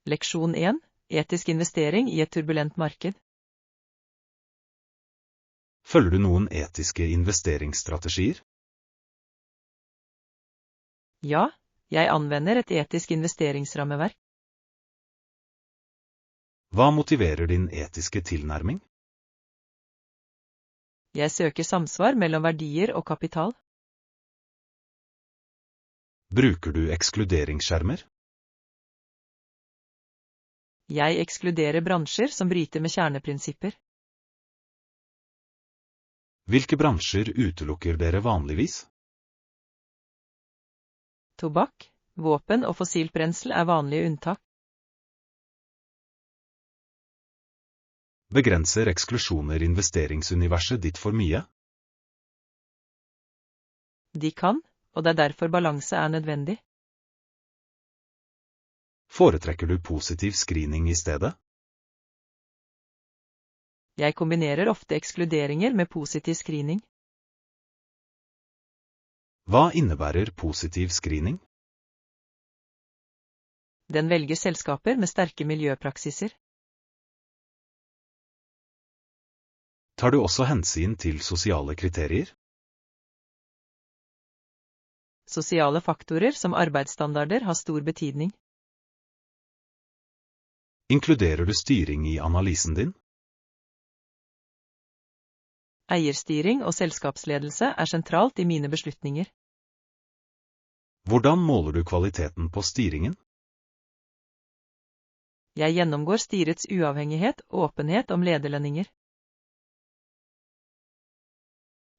Leksjon 1. Etisk investering i et turbulent marked. Følger du noen etiske investeringsstrategier? Ja, jeg anvender et etisk investeringsrammeverk. Hva motiverer din etiske tilnærming? Jeg søker samsvar mellom verdier og kapital. Bruker du ekskluderingsskjermer? Jeg ekskluderer bransjer som bryter med kjerneprinsipper. Hvilke bransjer utelukker dere vanligvis? Tobakk, våpen og fossilt brensel er vanlige unntak. Begrenser eksklusjoner investeringsuniverset ditt for mye? De kan, og det er derfor balanse er nødvendig. Foretrekker du positiv screening i stedet? Jeg kombinerer ofte ekskluderinger med positiv screening. Hva innebærer positiv screening? Den velger selskaper med sterke miljøpraksiser. Tar du også hensyn til sosiale kriterier? Sosiale faktorer som arbeidsstandarder har stor betydning. Inkluderer du styring i analysen din? Eierstyring og selskapsledelse er sentralt i mine beslutninger. Hvordan måler du kvaliteten på styringen? Jeg gjennomgår styrets uavhengighet og åpenhet om lederlønninger.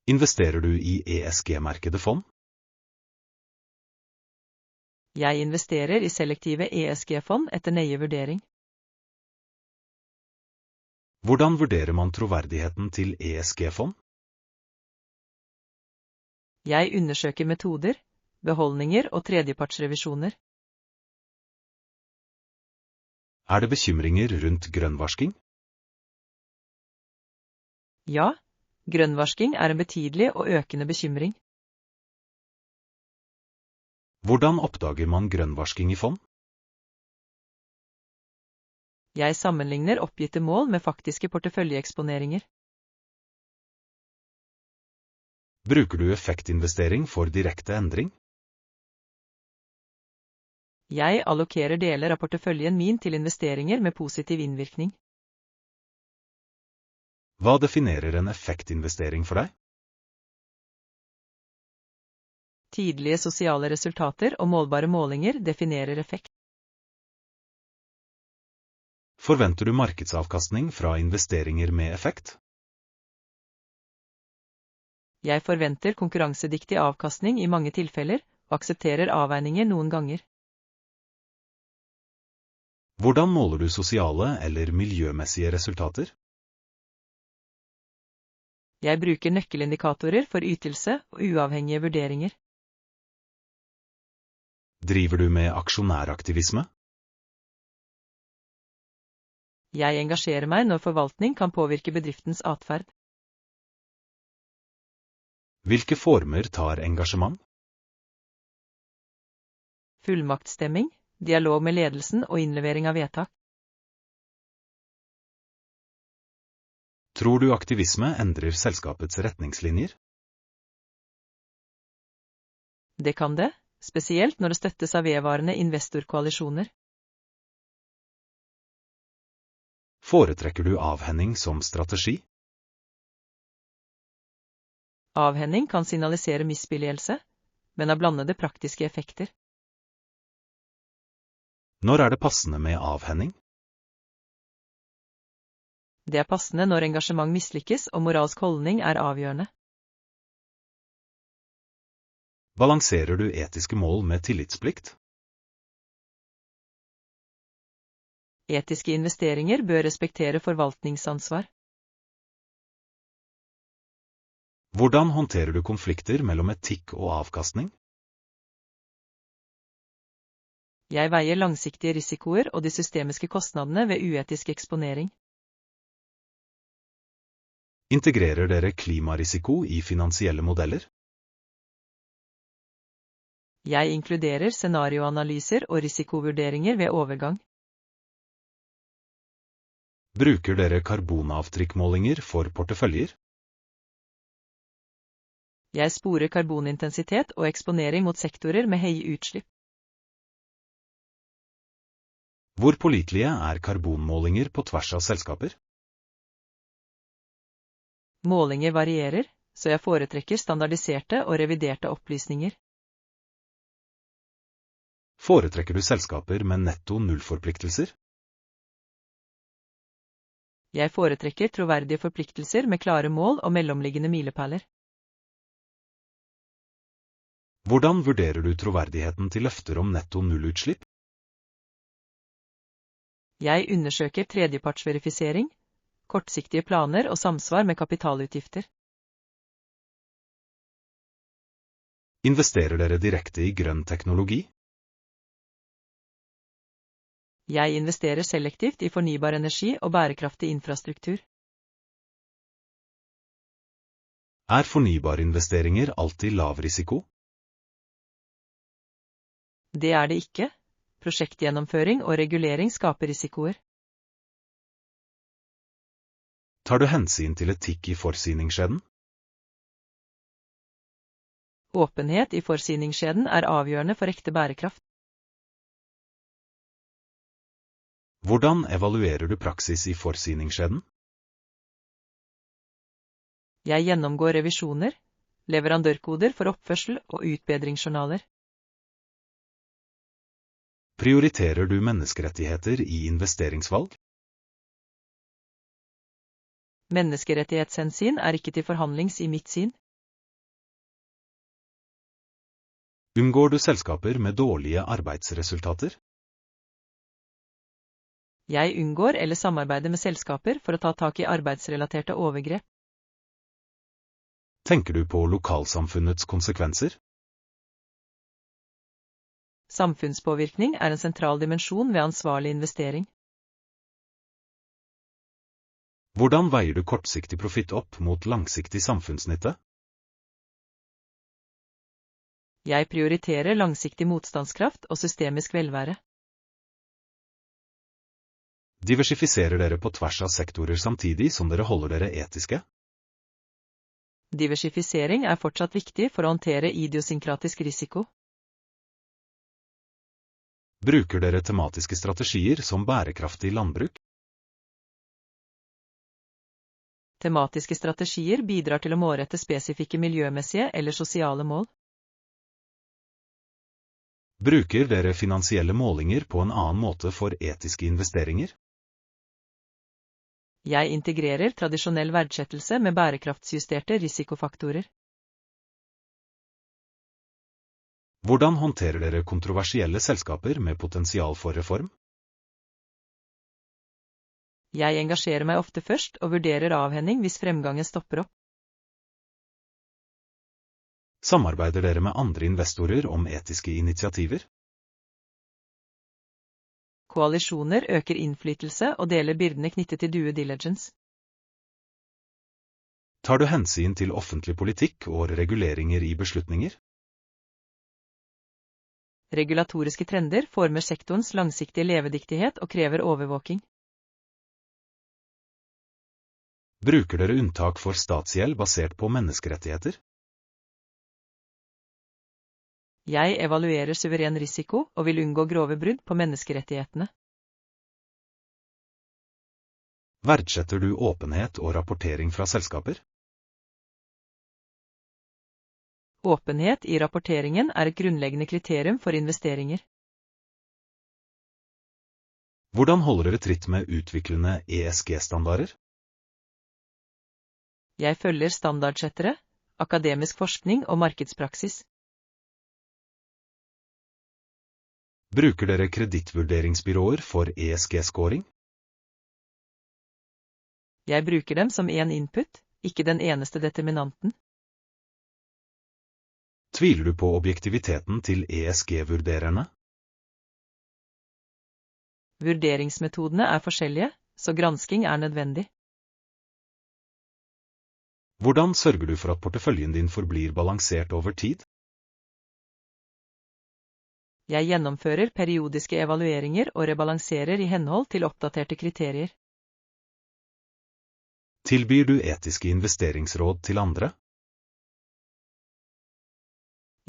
Investerer du i ESG-merkede fond? Jeg investerer i selektive ESG-fond etter nøye vurdering. Hvordan vurderer man troverdigheten til ESG-fond? Jeg undersøker metoder, beholdninger og tredjepartsrevisjoner. Er det bekymringer rundt grønnvasking? Ja, grønnvasking er en betydelig og økende bekymring. Hvordan oppdager man grønnvasking i fond? Jeg sammenligner oppgitte mål med faktiske porteføljeeksponeringer. Bruker du effektinvestering for direkte endring? Jeg allokerer deler av porteføljen min til investeringer med positiv innvirkning. Hva definerer en effektinvestering for deg? Tydelige sosiale resultater og målbare målinger definerer effekt. Forventer du markedsavkastning fra investeringer med effekt? Jeg forventer konkurransedyktig avkastning i mange tilfeller, og aksepterer avveininger noen ganger. Hvordan måler du sosiale eller miljømessige resultater? Jeg bruker nøkkelindikatorer for ytelse og uavhengige vurderinger. Driver du med aksjonæraktivisme? Jeg engasjerer meg når forvaltning kan påvirke bedriftens atferd. Hvilke former tar engasjement? Fullmaktstemming, dialog med ledelsen og innlevering av vedtak. Tror du aktivisme endrer selskapets retningslinjer? Det kan det, spesielt når det støttes av vedvarende investorkoalisjoner. Foretrekker du avhending som strategi? Avhending kan signalisere misbilligelse, men har blandede praktiske effekter. Når er det passende med avhending? Det er passende når engasjement mislykkes og moralsk holdning er avgjørende. Balanserer du etiske mål med tillitsplikt? Etiske investeringer bør respektere forvaltningsansvar. Hvordan håndterer du konflikter mellom etikk og avkastning? Jeg veier langsiktige risikoer og de systemiske kostnadene ved uetisk eksponering. Integrerer dere klimarisiko i finansielle modeller? Jeg inkluderer scenarioanalyser og risikovurderinger ved overgang. Bruker dere karbonavtrykkmålinger for porteføljer? Jeg sporer karbonintensitet og eksponering mot sektorer med høye utslipp. Hvor pålitelige er karbonmålinger på tvers av selskaper? Målinger varierer, så jeg foretrekker standardiserte og reviderte opplysninger. Foretrekker du selskaper med netto nullforpliktelser? Jeg foretrekker troverdige forpliktelser med klare mål og mellomliggende milepæler. Hvordan vurderer du troverdigheten til løfter om netto nullutslipp? Jeg undersøker tredjepartsverifisering, kortsiktige planer og samsvar med kapitalutgifter. Investerer dere direkte i grønn teknologi? Jeg investerer selektivt i fornybar energi og bærekraftig infrastruktur. Er fornybarinvesteringer alltid lav risiko? Det er det ikke. Prosjektgjennomføring og regulering skaper risikoer. Tar du hensyn til etikk i forsyningskjeden? Åpenhet i forsyningskjeden er avgjørende for ekte bærekraft. Hvordan evaluerer du praksis i forsyningskjeden? Jeg gjennomgår revisjoner, leverandørkoder for oppførsel og utbedringsjournaler. Prioriterer du menneskerettigheter i investeringsvalg? Menneskerettighetshensyn er ikke til forhandlings i mitt syn. Unngår du selskaper med dårlige arbeidsresultater? Jeg unngår eller samarbeider med selskaper for å ta tak i arbeidsrelaterte overgrep. Tenker du på lokalsamfunnets konsekvenser? Samfunnspåvirkning er en sentral dimensjon ved ansvarlig investering. Hvordan veier du kortsiktig profitt opp mot langsiktig samfunnsnytte? Jeg prioriterer langsiktig motstandskraft og systemisk velvære. Diversifiserer dere på tvers av sektorer samtidig som dere holder dere etiske? Diversifisering er fortsatt viktig for å håndtere idiosynkratisk risiko. Bruker dere tematiske strategier som bærekraftig landbruk? Tematiske strategier bidrar til å målrette spesifikke miljømessige eller sosiale mål. Bruker dere finansielle målinger på en annen måte for etiske investeringer? Jeg integrerer tradisjonell verdsettelse med bærekraftsjusterte risikofaktorer. Hvordan håndterer dere kontroversielle selskaper med potensial for reform? Jeg engasjerer meg ofte først og vurderer avhending hvis fremgangen stopper opp. Samarbeider dere med andre investorer om etiske initiativer? Koalisjoner øker innflytelse og deler byrdene knyttet til due diligence. Tar du hensyn til offentlig politikk og reguleringer i beslutninger? Regulatoriske trender former sektorens langsiktige levedyktighet og krever overvåking. Bruker dere unntak for statsgjeld basert på menneskerettigheter? Jeg evaluerer suveren risiko og vil unngå grove brudd på menneskerettighetene. Verdsetter du åpenhet og rapportering fra selskaper? Åpenhet i rapporteringen er et grunnleggende kriterium for investeringer. Hvordan holder dere tritt med utviklende ESG-standarder? Jeg følger standardsettere, akademisk forskning og markedspraksis. Bruker dere kredittvurderingsbyråer for ESG-scoring? Jeg bruker dem som en input, ikke den eneste determinanten. Tviler du på objektiviteten til ESG-vurdererne? Vurderingsmetodene er forskjellige, så gransking er nødvendig. Hvordan sørger du for at porteføljen din forblir balansert over tid? Jeg gjennomfører periodiske evalueringer og rebalanserer i henhold til oppdaterte kriterier. Tilbyr du etiske investeringsråd til andre?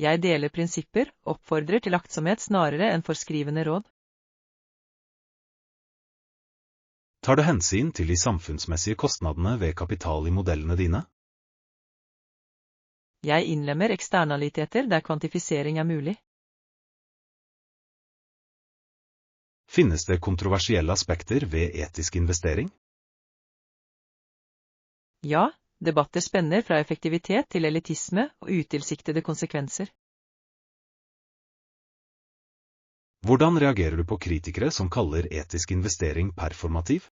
Jeg deler prinsipper, oppfordrer til aktsomhet snarere enn forskrivende råd. Tar du hensyn til de samfunnsmessige kostnadene ved kapital i modellene dine? Jeg innlemmer eksternaliteter der kvantifisering er mulig. Finnes det kontroversielle aspekter ved etisk investering? Ja, debatter spenner fra effektivitet til elitisme og utilsiktede konsekvenser. Hvordan reagerer du på kritikere som kaller etisk investering performativ?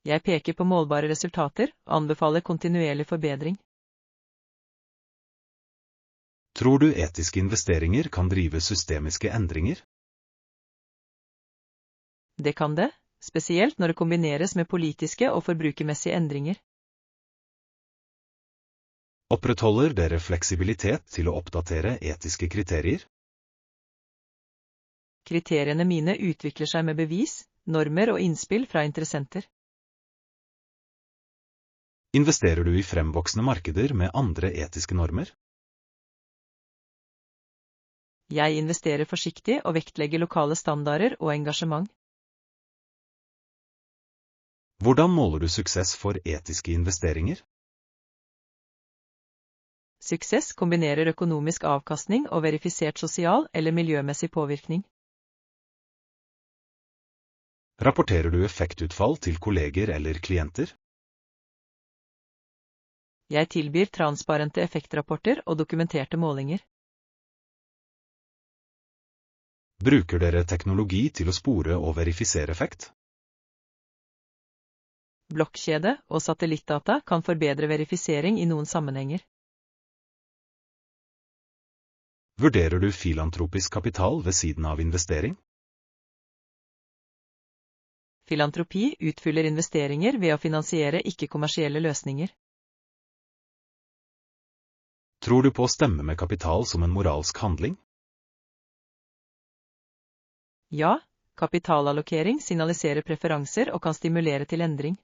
Jeg peker på målbare resultater, anbefaler kontinuerlig forbedring. Tror du etiske investeringer kan drive systemiske endringer? Det kan det, spesielt når det kombineres med politiske og forbrukermessige endringer. Opprettholder dere fleksibilitet til å oppdatere etiske kriterier? Kriteriene mine utvikler seg med bevis, normer og innspill fra interessenter. Investerer du i fremvoksende markeder med andre etiske normer? Jeg investerer forsiktig og vektlegger lokale standarder og engasjement. Hvordan måler du suksess for etiske investeringer? Suksess kombinerer økonomisk avkastning og verifisert sosial eller miljømessig påvirkning. Rapporterer du effektutfall til kolleger eller klienter? Jeg tilbyr transparente effektrapporter og dokumenterte målinger. Bruker dere teknologi til å spore og verifisere effekt? Blokkjede og satellittdata kan forbedre verifisering i noen sammenhenger. Vurderer du filantropisk kapital ved siden av investering? Filantropi utfyller investeringer ved å finansiere ikke-kommersielle løsninger. Tror du på å stemme med kapital som en moralsk handling? Ja, kapitalallokering signaliserer preferanser og kan stimulere til endring.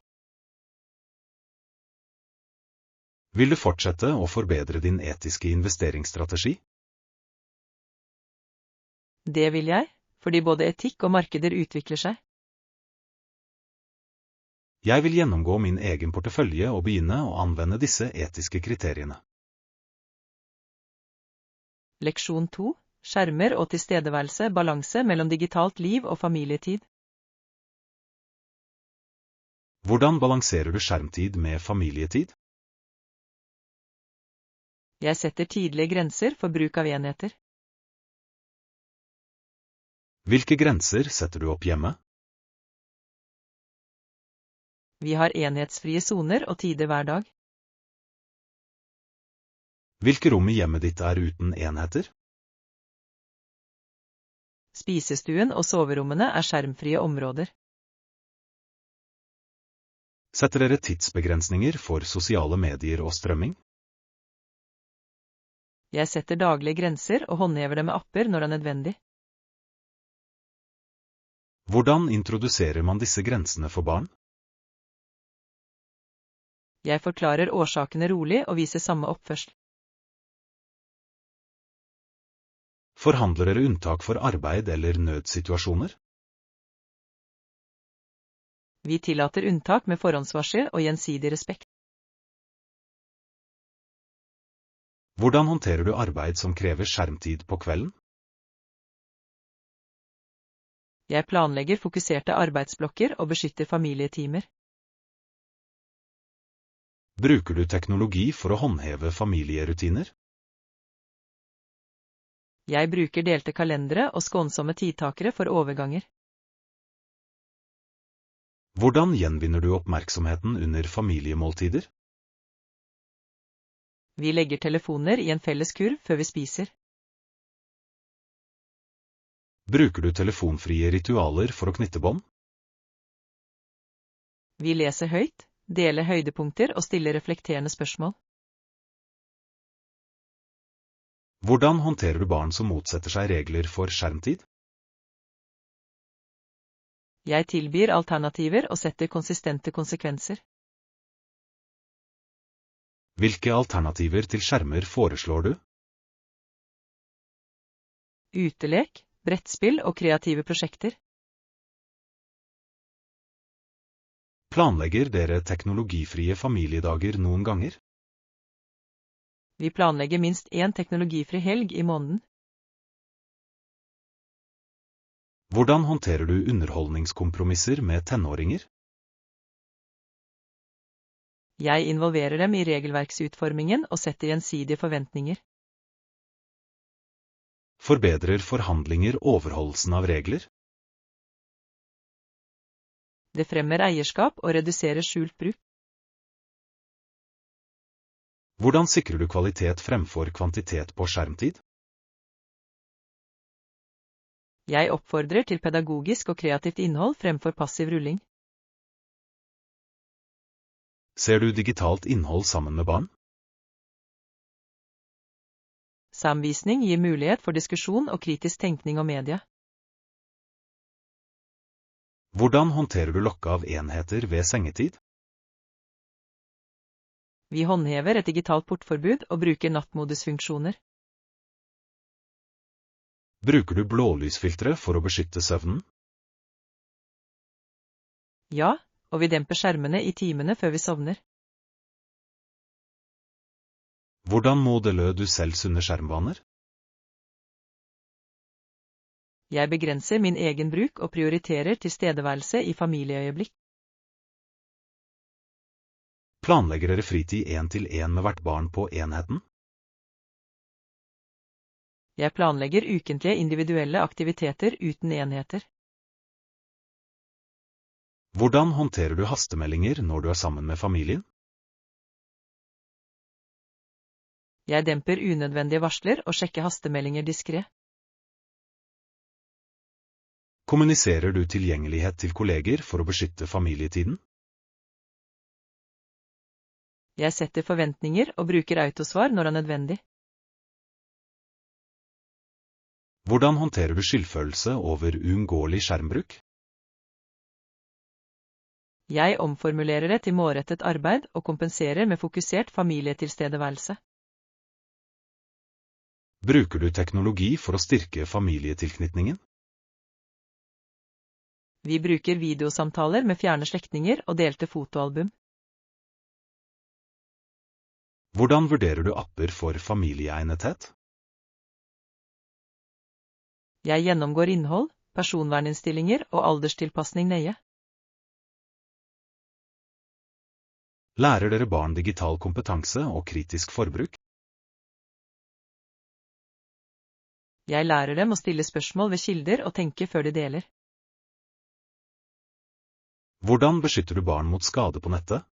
Vil du fortsette å forbedre din etiske investeringsstrategi? Det vil jeg, fordi både etikk og markeder utvikler seg. Jeg vil gjennomgå min egen portefølje og begynne å anvende disse etiske kriteriene. Leksjon 2. Skjermer og tilstedeværelse, balanse mellom digitalt liv og familietid. Hvordan balanserer du skjermtid med familietid? Jeg setter tydelige grenser for bruk av enheter. Hvilke grenser setter du opp hjemme? Vi har enhetsfrie soner og tider hver dag. Hvilke rom i hjemmet ditt er uten enheter? Spisestuen og soverommene er skjermfrie områder. Setter dere tidsbegrensninger for sosiale medier og strømming? Jeg setter daglige grenser og håndhever dem med apper når det er nødvendig. Hvordan introduserer man disse grensene for barn? Jeg forklarer årsakene rolig og viser samme oppførsel. Forhandler dere unntak for arbeid eller nødsituasjoner? Vi tillater unntak med forhåndsvarsel og gjensidig respekt. Hvordan håndterer du arbeid som krever skjermtid på kvelden? Jeg planlegger fokuserte arbeidsblokker og beskytter familietimer. Bruker du teknologi for å håndheve familierutiner? Jeg bruker delte kalendere og skånsomme tidtakere for overganger. Hvordan gjenvinner du oppmerksomheten under familiemåltider? Vi legger telefoner i en felles kurv før vi spiser. Bruker du telefonfrie ritualer for å knytte bånd? Vi leser høyt, deler høydepunkter og stiller reflekterende spørsmål. Hvordan håndterer du barn som motsetter seg regler for skjermtid? Jeg tilbyr alternativer og setter konsistente konsekvenser. Hvilke alternativer til skjermer foreslår du? Utelek, brettspill og kreative prosjekter. Planlegger dere teknologifrie familiedager noen ganger? Vi planlegger minst én teknologifri helg i måneden. Hvordan håndterer du underholdningskompromisser med tenåringer? Jeg involverer dem i regelverksutformingen og setter gjensidige forventninger. Forbedrer forhandlinger overholdelsen av regler? Det fremmer eierskap og reduserer skjult bruk. Hvordan sikrer du kvalitet fremfor kvantitet på skjermtid? Jeg oppfordrer til pedagogisk og kreativt innhold fremfor passiv rulling. Ser du digitalt innhold sammen med barn? Samvisning gir mulighet for diskusjon og kritisk tenkning om media. Hvordan håndterer du lokke av enheter ved sengetid? Vi håndhever et digitalt portforbud og bruker nattmodusfunksjoner. Bruker du blålysfiltre for å beskytte søvnen? Ja, og vi demper skjermene i timene før vi sovner. Hvordan modeller du selv sunne skjermvaner? Jeg begrenser min egen bruk og prioriterer tilstedeværelse i familieøyeblikk. Planlegger dere fritid 1-1 med hvert barn på enheten? Jeg planlegger ukentlige individuelle aktiviteter uten enheter. Hvordan håndterer du hastemeldinger når du er sammen med familien? Jeg demper unødvendige varsler og sjekker hastemeldinger diskret. Kommuniserer du tilgjengelighet til kolleger for å beskytte familietiden? Jeg setter forventninger og bruker autosvar når det er nødvendig. Hvordan håndterer du skyldfølelse over uunngåelig skjermbruk? Jeg omformulerer det til målrettet arbeid og kompenserer med fokusert familietilstedeværelse. Bruker du teknologi for å styrke familietilknytningen? Vi bruker videosamtaler med fjerne slektninger og delte fotoalbum. Hvordan vurderer du apper for familieegnethet? Jeg gjennomgår innhold, personverninnstillinger og alderstilpasning nøye. Lærer dere barn digital kompetanse og kritisk forbruk? Jeg lærer dem å stille spørsmål ved kilder og tenke før de deler. Hvordan beskytter du barn mot skade på nettet?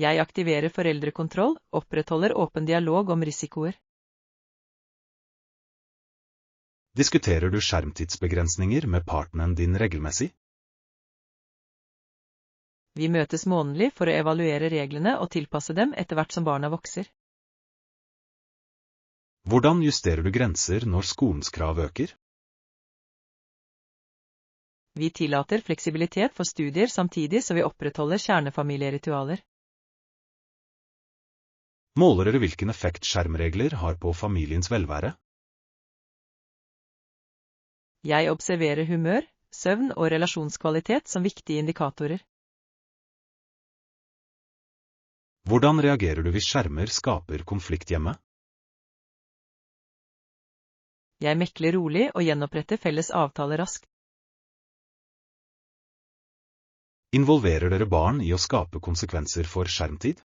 Jeg aktiverer foreldrekontroll, opprettholder åpen dialog om risikoer. Diskuterer du skjermtidsbegrensninger med partneren din regelmessig? Vi møtes månedlig for å evaluere reglene og tilpasse dem etter hvert som barna vokser. Hvordan justerer du grenser når skolens krav øker? Vi tillater fleksibilitet for studier samtidig så vi opprettholder kjernefamilieritualer. Måler dere hvilken effekt skjermregler har på familiens velvære? Jeg observerer humør, søvn og relasjonskvalitet som viktige indikatorer. Hvordan reagerer du hvis skjermer skaper konflikt hjemme? Jeg mekler rolig og gjenoppretter felles avtaler raskt. Involverer dere barn i å skape konsekvenser for skjermtid?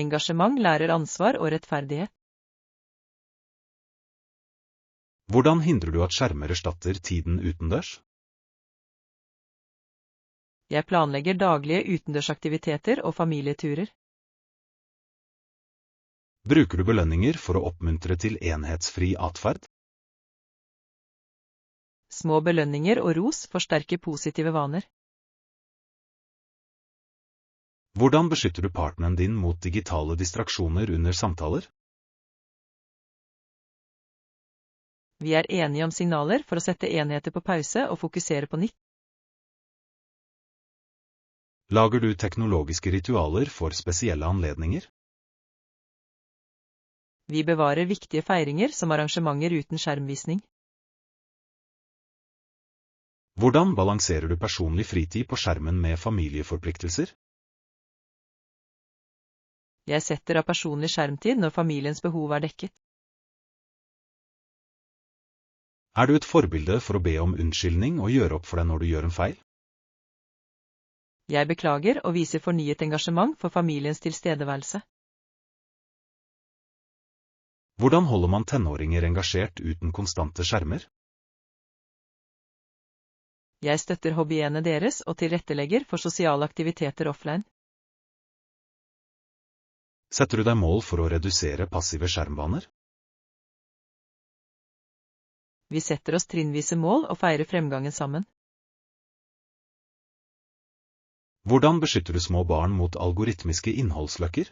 Engasjement lærer ansvar og rettferdighet. Hvordan hindrer du at skjermer erstatter tiden utendørs? Jeg planlegger daglige utendørsaktiviteter og familieturer. Bruker du belønninger for å oppmuntre til enhetsfri atferd? Små belønninger og ros forsterker positive vaner. Hvordan beskytter du partneren din mot digitale distraksjoner under samtaler? Vi er enige om signaler for å sette enheter på pause og fokusere på nytt. Lager du teknologiske ritualer for spesielle anledninger? Vi bevarer viktige feiringer som arrangementer uten skjermvisning. Hvordan balanserer du personlig fritid på skjermen med familieforpliktelser? Jeg setter av personlig skjermtid når familiens behov er dekket. Er du et forbilde for å be om unnskyldning og gjøre opp for deg når du gjør en feil? Jeg beklager og viser fornyet engasjement for familiens tilstedeværelse. Hvordan holder man tenåringer engasjert uten konstante skjermer? Jeg støtter hobbyene deres og tilrettelegger for sosiale aktiviteter offline. Setter du deg mål for å redusere passive skjermvaner? Vi setter oss trinnvise mål og feirer fremgangen sammen. Hvordan beskytter du små barn mot algoritmiske innholdsløkker?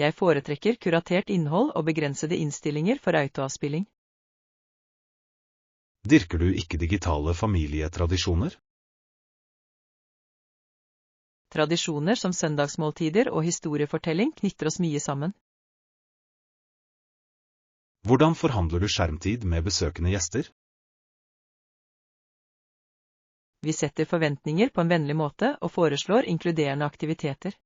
Jeg foretrekker kuratert innhold og begrensede innstillinger for autoavspilling. Dyrker du ikke-digitale familietradisjoner? Tradisjoner som søndagsmåltider og historiefortelling knytter oss mye sammen. Hvordan forhandler du skjermtid med besøkende gjester? Vi setter forventninger på en vennlig måte og foreslår inkluderende aktiviteter.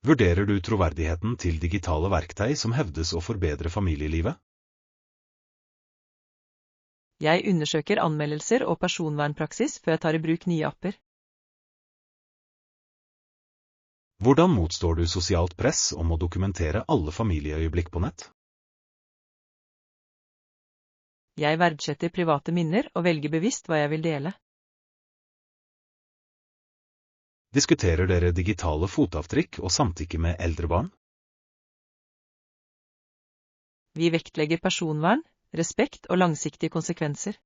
Vurderer du troverdigheten til digitale verktøy som hevdes å forbedre familielivet? Jeg undersøker anmeldelser og personvernpraksis før jeg tar i bruk nye apper. Hvordan motstår du sosialt press om å dokumentere alle familieøyeblikk på nett? Jeg verdsetter private minner og velger bevisst hva jeg vil dele. Diskuterer dere digitale fotavtrykk og samtykke med eldre barn? Vi vektlegger personvern, respekt og langsiktige konsekvenser.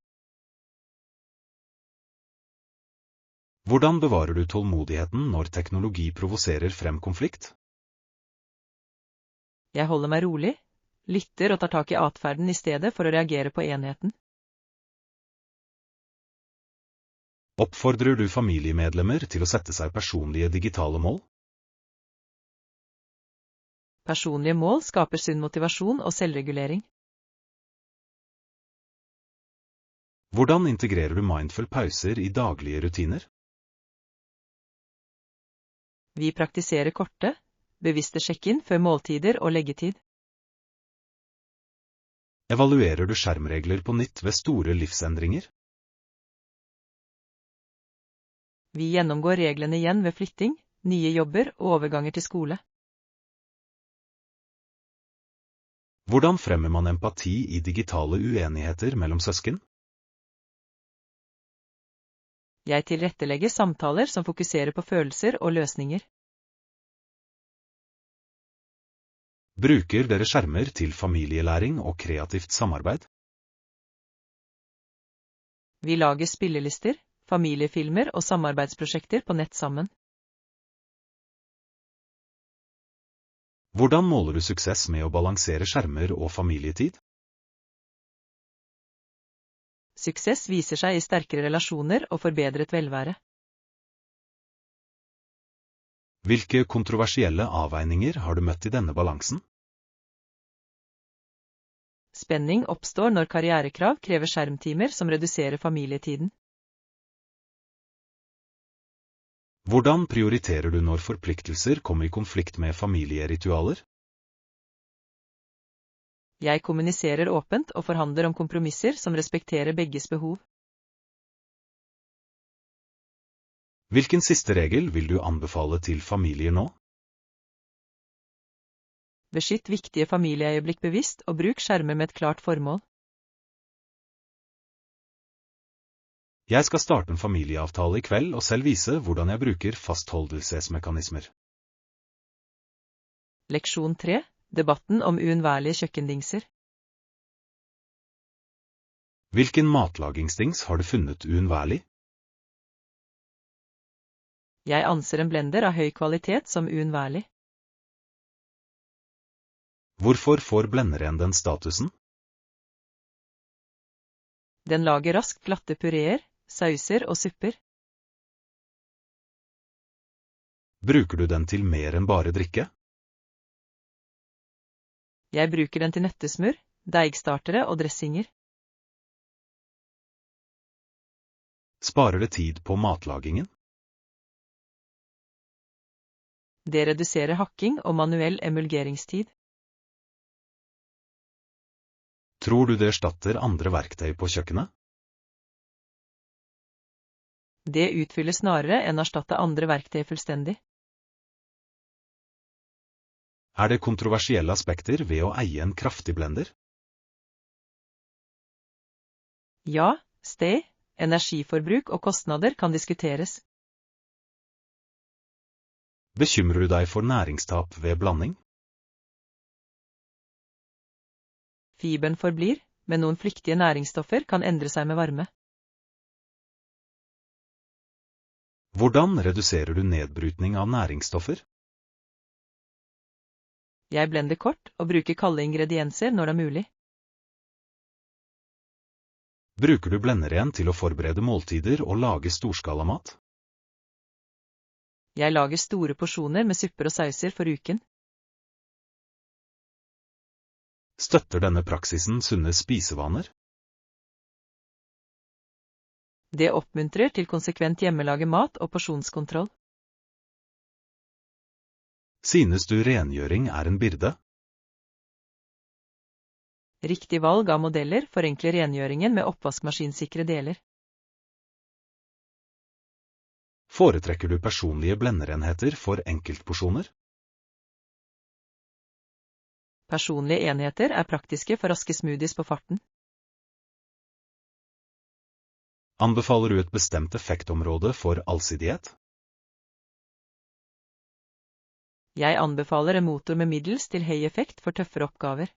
Hvordan bevarer du tålmodigheten når teknologi provoserer frem konflikt? Jeg holder meg rolig, lytter og tar tak i atferden i stedet for å reagere på enheten. Oppfordrer du familiemedlemmer til å sette seg personlige digitale mål? Personlige mål skaper sunn motivasjon og selvregulering. Hvordan integrerer du mindful pauser i daglige rutiner? Vi praktiserer korte, bevisste sjekk-inn før måltider og leggetid. Evaluerer du skjermregler på nytt ved store livsendringer? Vi gjennomgår reglene igjen ved flytting, nye jobber og overganger til skole. Hvordan fremmer man empati i digitale uenigheter mellom søsken? Jeg tilrettelegger samtaler som fokuserer på følelser og løsninger. Bruker dere skjermer til familielæring og kreativt samarbeid? Vi lager spillelister, familiefilmer og samarbeidsprosjekter på nett sammen. Hvordan måler du suksess med å balansere skjermer og familietid? Suksess viser seg i sterkere relasjoner og forbedret velvære. Hvilke kontroversielle avveininger har du møtt i denne balansen? Spenning oppstår når karrierekrav krever skjermtimer som reduserer familietiden. Hvordan prioriterer du når forpliktelser kommer i konflikt med familieritualer? Jeg kommuniserer åpent og forhandler om kompromisser som respekterer begges behov. Hvilken siste regel vil du anbefale til familier nå? Beskytt viktige familieøyeblikk bevisst og bruk skjermer med et klart formål. Jeg skal starte en familieavtale i kveld og selv vise hvordan jeg bruker fastholdelsesmekanismer. Leksjon 3. Debatten om uunnværlige kjøkkendingser. Hvilken matlagingsdings har du funnet uunnværlig? Jeg anser en blender av høy kvalitet som uunnværlig. Hvorfor får blenderen den statusen? Den lager raskt glatte pureer, sauser og supper. Bruker du den til mer enn bare drikke? Jeg bruker den til nøttesmør, deigstartere og dressinger. Sparer det tid på matlagingen? Det reduserer hakking og manuell emulgeringstid. Tror du det erstatter andre verktøy på kjøkkenet? Det utfyller snarere enn erstatte andre verktøy fullstendig. Er det kontroversielle aspekter ved å eie en kraftig blender? Ja, sted, energiforbruk og kostnader kan diskuteres. Bekymrer du deg for næringstap ved blanding? Fiberen forblir, men noen flyktige næringsstoffer kan endre seg med varme. Hvordan reduserer du nedbrytning av næringsstoffer? Jeg blender kort og bruker kalde ingredienser når det er mulig. Bruker du blenderen til å forberede måltider og lage storskalamat? Jeg lager store porsjoner med supper og sauser for uken. Støtter denne praksisen sunne spisevaner? Det oppmuntrer til konsekvent hjemmelage mat og porsjonskontroll. Synes du rengjøring er en byrde? Riktig valg av modeller forenkler rengjøringen med oppvaskmaskinsikre deler. Foretrekker du personlige blenderenheter for enkeltporsjoner? Personlige enheter er praktiske for raske smoothies på farten. Anbefaler du et bestemt effektområde for allsidighet? Jeg anbefaler en motor med middels til høy effekt for tøffere oppgaver.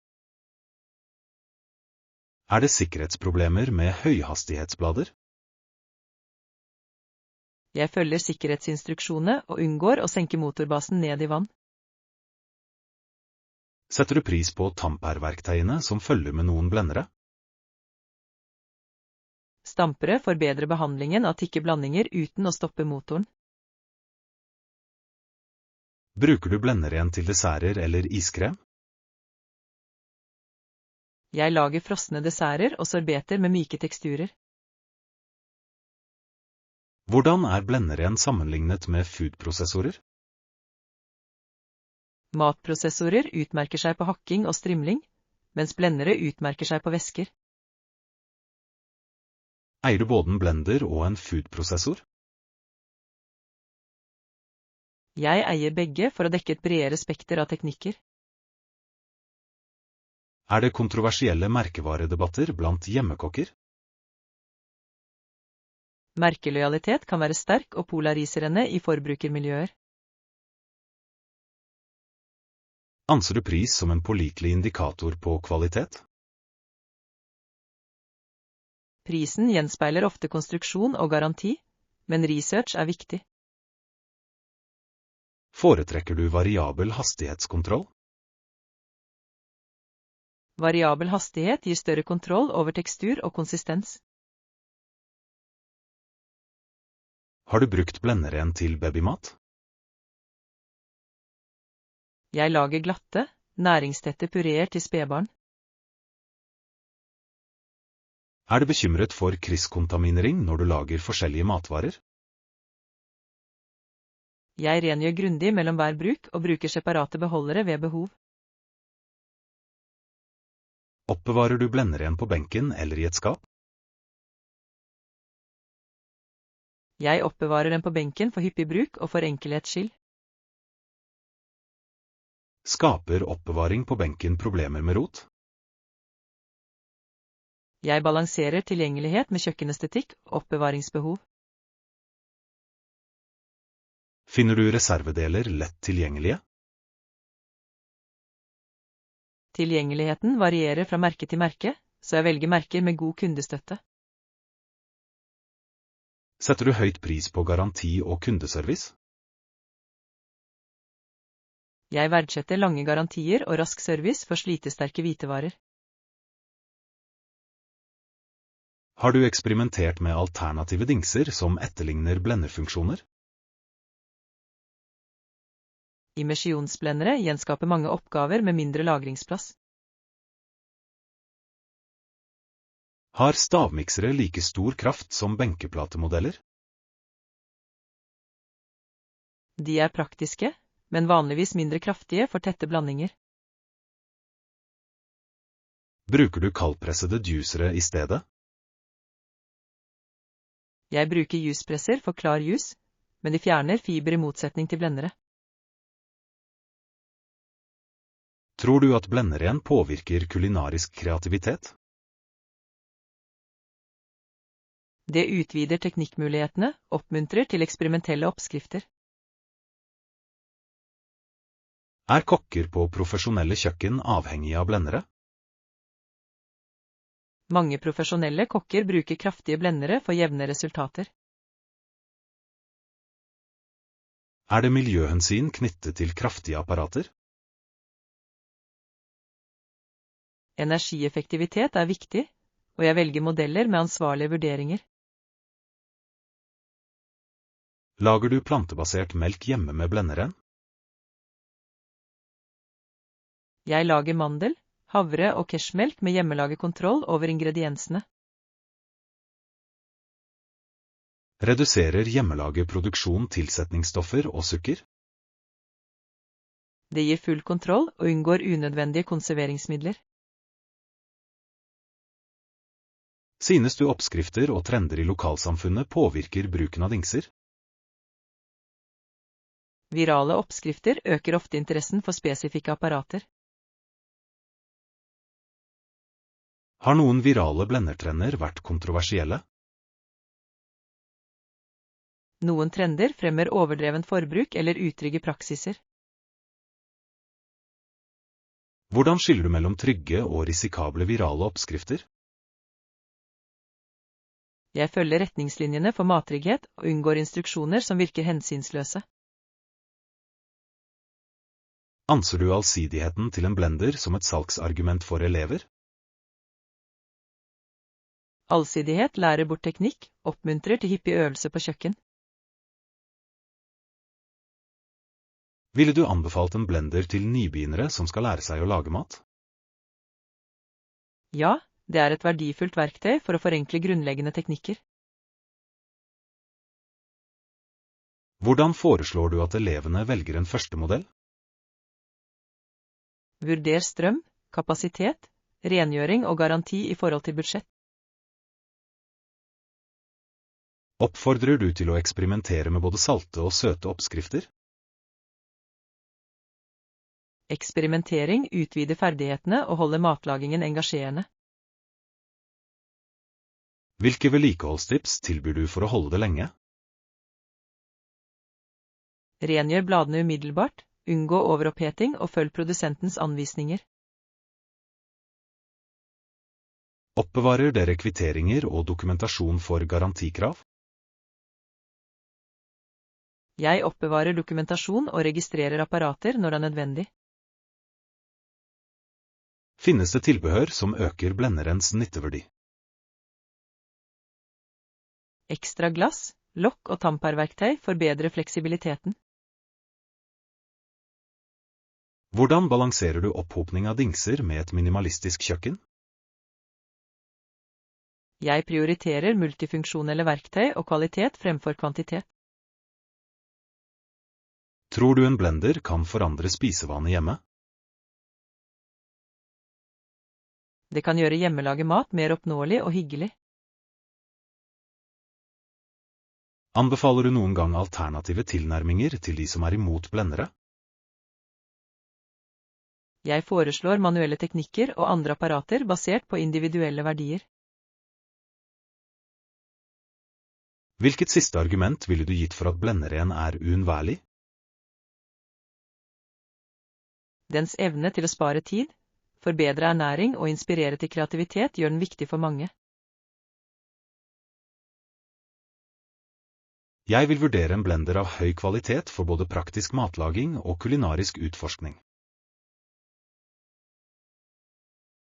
Er det sikkerhetsproblemer med høyhastighetsblader? Jeg følger sikkerhetsinstruksjonene og unngår å senke motorbasen ned i vann. Setter du pris på tamperverktøyene som følger med noen blendere? Stampere forbedrer behandlingen av tykke blandinger uten å stoppe motoren. Bruker du blenderen til desserter eller iskrem? Jeg lager frosne desserter og sorbeter med myke teksturer. Hvordan er blenderen sammenlignet med foodprosessorer? Matprosessorer utmerker seg på hakking og strimling, mens blendere utmerker seg på væsker. Eier du både en blender og en foodprosessor? Jeg eier begge for å dekke et bredere spekter av teknikker. Er det kontroversielle merkevaredebatter blant hjemmekokker? Merkelojalitet kan være sterk og polariserende i forbrukermiljøer. Anser du pris som en pålitelig indikator på kvalitet? Prisen gjenspeiler ofte konstruksjon og garanti, men research er viktig. Foretrekker du variabel hastighetskontroll? Variabel hastighet gir større kontroll over tekstur og konsistens. Har du brukt blenderen til babymat? Jeg lager glatte, næringstette pureer til spedbarn. Er du bekymret for krysskontaminering når du lager forskjellige matvarer? Jeg rengjør grundig mellom hver bruk og bruker separate beholdere ved behov. Oppbevarer du blenderen på benken eller i et skap? Jeg oppbevarer den på benken for hyppig bruk og for enkelhets skyld. Skaper oppbevaring på benken problemer med rot? Jeg balanserer tilgjengelighet med kjøkkenestetikk og oppbevaringsbehov. Finner du reservedeler lett tilgjengelige? Tilgjengeligheten varierer fra merke til merke, så jeg velger merker med god kundestøtte. Setter du høyt pris på garanti og kundeservice? Jeg verdsetter lange garantier og rask service for slitesterke hvitevarer. Har du eksperimentert med alternative dingser som etterligner blenderfunksjoner? Immersjonsblendere gjenskaper mange oppgaver med mindre lagringsplass. Har stavmiksere like stor kraft som benkeplatemodeller? De er praktiske, men vanligvis mindre kraftige for tette blandinger. Bruker du kaldpressede juicere i stedet? Jeg bruker juicepresser for klar juice, men de fjerner fiber i motsetning til blendere. Tror du at blenderen påvirker kulinarisk kreativitet? Det utvider teknikkmulighetene, oppmuntrer til eksperimentelle oppskrifter. Er kokker på profesjonelle kjøkken avhengige av blendere? Mange profesjonelle kokker bruker kraftige blendere for jevne resultater. Er det miljøhensyn knyttet til kraftige apparater? Energieffektivitet er viktig, og jeg velger modeller med ansvarlige vurderinger. Lager du plantebasert melk hjemme med blenderen? Jeg lager mandel, havre og cashmelk med hjemmelagerkontroll over ingrediensene. Reduserer hjemmelagerproduksjon tilsetningsstoffer og sukker? Det gir full kontroll og unngår unødvendige konserveringsmidler. Synes du oppskrifter og trender i lokalsamfunnet påvirker bruken av dingser? Virale oppskrifter øker ofte interessen for spesifikke apparater. Har noen virale blendertrender vært kontroversielle? Noen trender fremmer overdreven forbruk eller utrygge praksiser. Hvordan skiller du mellom trygge og risikable virale oppskrifter? Jeg følger retningslinjene for mattrygghet og unngår instruksjoner som virker hensynsløse. Anser du allsidigheten til en blender som et salgsargument for elever? Allsidighet lærer bort teknikk, oppmuntrer til hyppig øvelse på kjøkken. Ville du anbefalt en blender til nybegynnere som skal lære seg å lage mat? Ja, det er et verdifullt verktøy for å forenkle grunnleggende teknikker. Hvordan foreslår du at elevene velger en første modell? Vurder strøm, kapasitet, rengjøring og garanti i forhold til budsjett. Oppfordrer du til å eksperimentere med både salte og søte oppskrifter? Eksperimentering utvider ferdighetene og holder matlagingen engasjerende. Hvilke vedlikeholdstips tilbyr du for å holde det lenge? Rengjør bladene umiddelbart, unngå overoppheting og følg produsentens anvisninger. Oppbevarer dere kvitteringer og dokumentasjon for garantikrav? Jeg oppbevarer dokumentasjon og registrerer apparater når det er nødvendig. Finnes det tilbehør som øker blenderens nytteverdi? Ekstra glass, lokk og tamperverktøy forbedrer fleksibiliteten. Hvordan balanserer du opphopning av dingser med et minimalistisk kjøkken? Jeg prioriterer multifunksjonelle verktøy og kvalitet fremfor kvantitet. Tror du en blender kan forandre spisevane hjemme? Det kan gjøre hjemmelaget mat mer oppnåelig og hyggelig. Anbefaler du noen gang alternative tilnærminger til de som er imot blendere? Jeg foreslår manuelle teknikker og andre apparater basert på individuelle verdier. Hvilket siste argument ville du gitt for at blenderen er uunnværlig? Dens evne til å spare tid, forbedre ernæring og inspirere til kreativitet gjør den viktig for mange. Jeg vil vurdere en blender av høy kvalitet for både praktisk matlaging og kulinarisk utforskning.